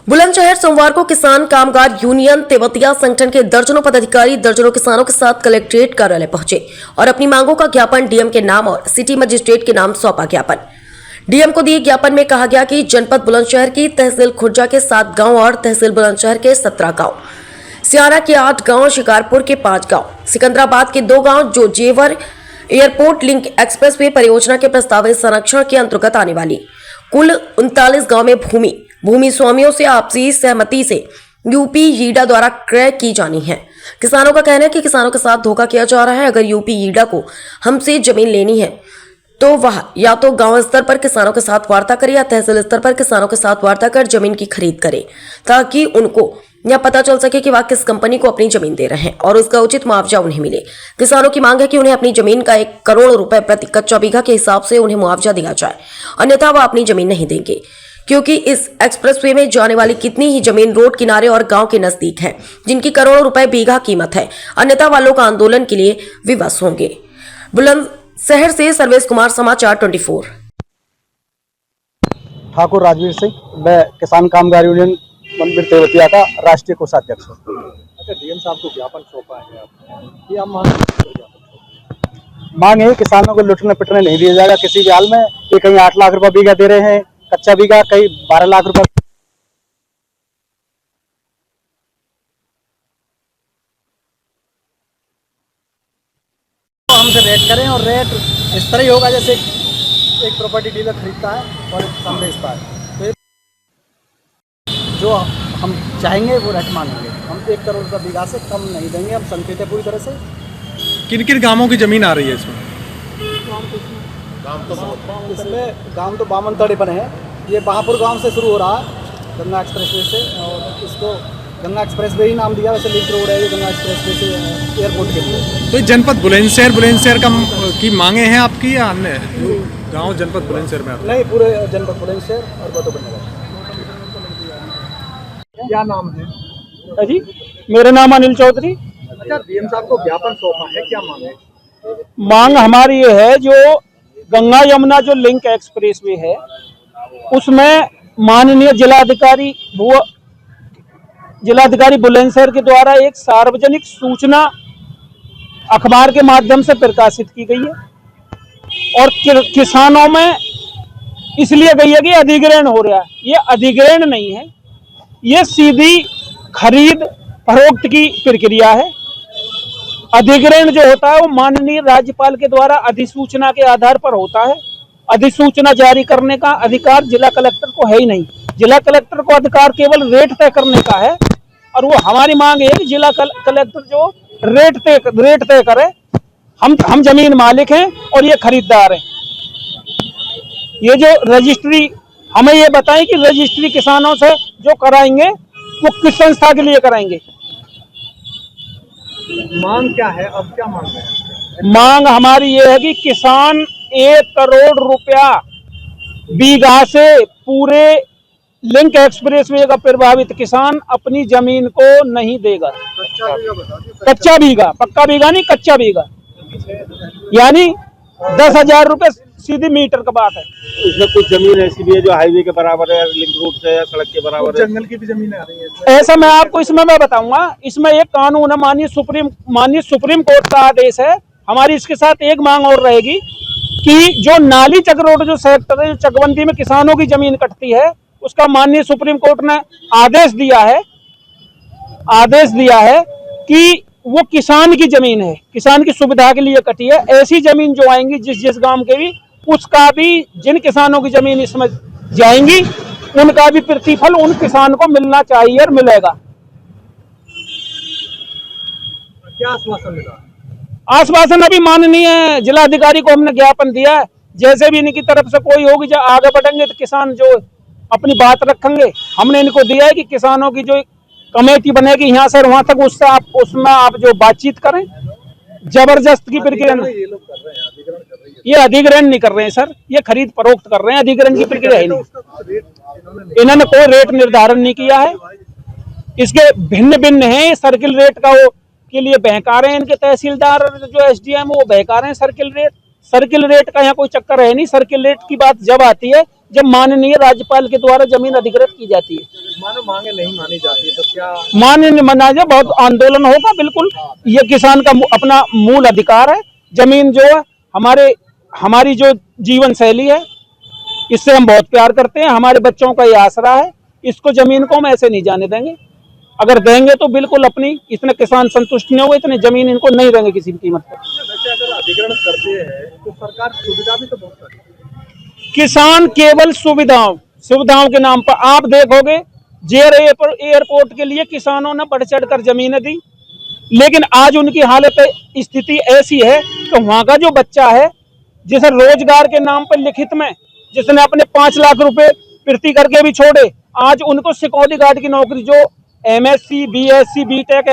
बुलंदशहर सोमवार को किसान कामगार यूनियन तेवतिया संगठन के दर्जनों पदाधिकारी दर्जनों किसानों के साथ कलेक्ट्रेट कार्यालय पहुंचे और अपनी मांगों का ज्ञापन डीएम के नाम और सिटी मजिस्ट्रेट के नाम सौंपा। ज्ञापन डीएम को दिए ज्ञापन में कहा गया कि जनपद बुलंदशहर की तहसील खुर्जा के 7 गांव और तहसील बुलंदशहर के 17 गांव, सियारा के 8 गांव, शिकारपुर के 5 गांव, सिकंदराबाद के 2 गांव जो जेवर एयरपोर्ट लिंक एक्सप्रेसवे परियोजना के प्रस्तावित संरक्षण के अंतर्गत आने वाली कुल 39 गांव में भूमि स्वामियों से आपसी सहमति से यूपी यीडा द्वारा क्रय की जानी है। किसानों का कहना है कि किसानों के साथ धोखा किया जा रहा है। अगर यूपी यीडा को हमसे जमीन लेनी है तो वह या तो गांव स्तर पर किसानों के साथ वार्ता करे या तहसील स्तर पर किसानों के साथ वार्ता कर जमीन की खरीद करे, ताकि उनको यह पता चल सके कि वह किस कंपनी को अपनी जमीन दे रहे हैं और उसका उचित मुआवजा उन्हें मिले। किसानों की मांग है कि उन्हें अपनी जमीन का 1 करोड़ रुपए प्रति कच्चा बीघा के हिसाब से उन्हें मुआवजा दिया जाए, अन्यथा वह अपनी जमीन नहीं देंगे, क्योंकि इस एक्सप्रेसवे में जाने वाली कितनी ही जमीन रोड किनारे और गांव के नजदीक है, जिनकी करोड़ों रुपए बीघा कीमत है, अन्यथा वालों का आंदोलन के लिए विवश होंगे। बुलंदशहर से सर्वेश कुमार, समाचार 24। ठाकुर राजवीर सिंह, मैं किसान कामगार यूनियन मंदिर तेवतिया का राष्ट्रीय कोषाध्यक्ष हूँ। अच्छा, डीएम साहब को ज्ञापन सौंपा है आपने, ये आप मांग है किसानों को लुटने पिटने नहीं दिया जाएगा किसी भी हाल में। ये कहीं 8 लाख रुपए बीघा दे रहे हैं कच्चा बीघा, कहीं 12 लाख रुपए। हमसे रेट करें और रेट इस तरह ही होगा जैसे एक प्रॉपर्टी डीलर खरीदता है और कम बेचता है, तो जो हम चाहेंगे वो रेट मांगेंगे। हम 1 करोड़ रुपये बीघा से कम नहीं देंगे। हम संकेत है पूरी तरह से। किन किन गांवों की जमीन आ रही है इसमें? इसमें गांव तो 52 तड़े बने हैं। ये बहापुर गांव से शुरू हो रहा है गंगा एक्सप्रेसवे से, और इसको गंगा एक्सप्रेसवे ही नाम दिया। वैसे लिंक रोड है ये गंगा एक्सप्रेसवे से एयरपोर्ट के लिए। तो जनपद बुलंदशहर की मांगे हैं आपकी या अन्य गांव जनपद बुलंदशहर में आते हैं? नहीं, पूरे जनपद बुलंदशहर और गौतमनगर। क्या नाम है जी, मेरा नाम अनिल चौधरी। अच्छा, डीएम साहब को ज्ञापन सौंपा है, क्या मांगे? मांग हमारी ये है, जो गंगा यमुना जो लिंक एक्सप्रेसवे है उसमें माननीय जिलाधिकारी बुलंदशहर के द्वारा एक सार्वजनिक सूचना अखबार के माध्यम से प्रकाशित की गई है और किसानों में इसलिए गई है कि अधिग्रहण हो रहा है। ये अधिग्रहण नहीं है, ये सीधी खरीद फरोख्त की प्रक्रिया है। अधिग्रहण जो होता है वो माननीय राज्यपाल के द्वारा अधिसूचना के आधार पर होता है। अधिसूचना जारी करने का अधिकार जिला कलेक्टर को है ही नहीं। जिला कलेक्टर को अधिकार केवल रेट तय करने का है, और वो हमारी मांग है कि जिला कलेक्टर जो रेट तय करे। हम जमीन मालिक हैं और ये खरीदार हैं। ये जो रजिस्ट्री, हमें ये बताएं कि रजिस्ट्री किसानों से जो कराएंगे वो किस संस्था के लिए कराएंगे। मांग क्या है, अब क्या मांग है? मांग हमारी ये है कि किसान 1 करोड़ रुपया बीघा से पूरे लिंक एक्सप्रेसवे का प्रभावित किसान अपनी जमीन को नहीं देगा। कच्चा बीघा, पक्का बीघा नहीं, कच्चा बीघा, यानी 10,000 रुपए सीधी मीटर का बात है। इसमें कुछ जमीन ऐसी भी है जो हाईवे के बराबर है, लिंक रोड से या सड़क के बराबर है। जंगल की भी जमीन आ रही है। ऐसा मैं आपको इसमें मैं बताऊंगा। इसमें एक कानून है, माननीय सुप्रीम कोर्ट का आदेश है। हमारी इसके साथ एक मांग और रहेगी कि जो नाली चक्रोड जो सेक्टर है, जो चकबंदी में किसानों की जमीन कटती है, उसका माननीय सुप्रीम कोर्ट ने आदेश दिया है कि वो किसान की जमीन है, किसान की सुविधा के लिए कटी है। ऐसी जमीन जो आएंगी जिस गांव के भी, उसका भी, जिन किसानों की जमीन इसमें जाएंगी उनका भी प्रतिफल उन किसान को मिलना चाहिए और मिलेगा। क्या आश्वासन मिला? आश्वासन अभी माननीय जिलाधिकारी को हमने ज्ञापन दिया है। जैसे भी इनकी तरफ से कोई होगी, जो आगे बढ़ेंगे तो किसान जो अपनी बात रखेंगे, हमने इनको दिया है कि किसानों की जो कमेटी बनेगी यहाँ से वहां तक, उसमें आप जो बातचीत करें। जबरदस्त की प्रक्रिया ये लोग कर रहे हैं, अधिग्रहण कर रही है। ये अधिग्रहण नहीं कर रहे हैं सर, ये खरीद फरोख्त कर रहे हैं। अधिग्रहण की प्रक्रिया है नहीं। इन्होंने कोई रेट निर्धारण नहीं किया है। इसके भिन्न भिन्न है। सर्किल रेट का वो के लिए बहका रहे हैं इनके तहसीलदार और जो एसडीएम वो बहका रहे हैं सर्किल रेट का यहाँ कोई चक्कर है नहीं। सर्किल रेट की बात जब आती है जब माननीय राज्यपाल के द्वारा जमीन अधिग्रहित की जाती है। मानो मांगे नहीं मानी जाती तो क्या? मान्य मना जाए, बहुत आंदोलन होगा। बिल्कुल, ये किसान का अपना मूल अधिकार है। जमीन जो है हमारी जो जीवन शैली है, इससे हम बहुत प्यार करते हैं। हमारे बच्चों का ये आसरा है। इसको जमीन को हम ऐसे नहीं जाने देंगे। अगर देंगे तो बिल्कुल अपनी, इतने किसान संतुष्ट नहीं होंगे, इतने जमीन इनको नहीं देंगे किसी भी कीमत पर। वैसे अगर अधिग्रहण करते हैं तो सरकार सुविधा भी तो बहुत करती है। किसान केवल सुविधाओं के नाम पर, आप देखोगे जेर एयरपोर्ट के लिए किसानों ने बढ़ चढ़ कर जमीनें दी, लेकिन आज उनकी हालत स्थिति ऐसी है कि वहां का जो बच्चा है, जिसे रोजगार के नाम पर लिखित में जिसने अपने 5 लाख रुपए प्रति करके भी छोड़े, आज उनको सिक्योरिटी गार्ड की नौकरी, जो एमएससी, बीएससी, बीटेक,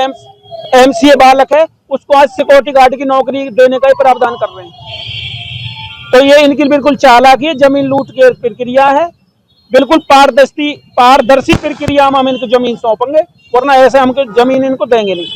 एमसीए बालक है, उसको आज सिक्योरिटी गार्ड की नौकरी देने का ही प्रावधान कर रहे हैं। तो ये इनकी बिल्कुल चालाकी, जमीन लूट की प्रक्रिया है। बिल्कुल पारदर्शी प्रक्रिया में हम इनको जमीन सौंपेंगे, वरना ऐसे हमको जमीन इनको देंगे नहीं।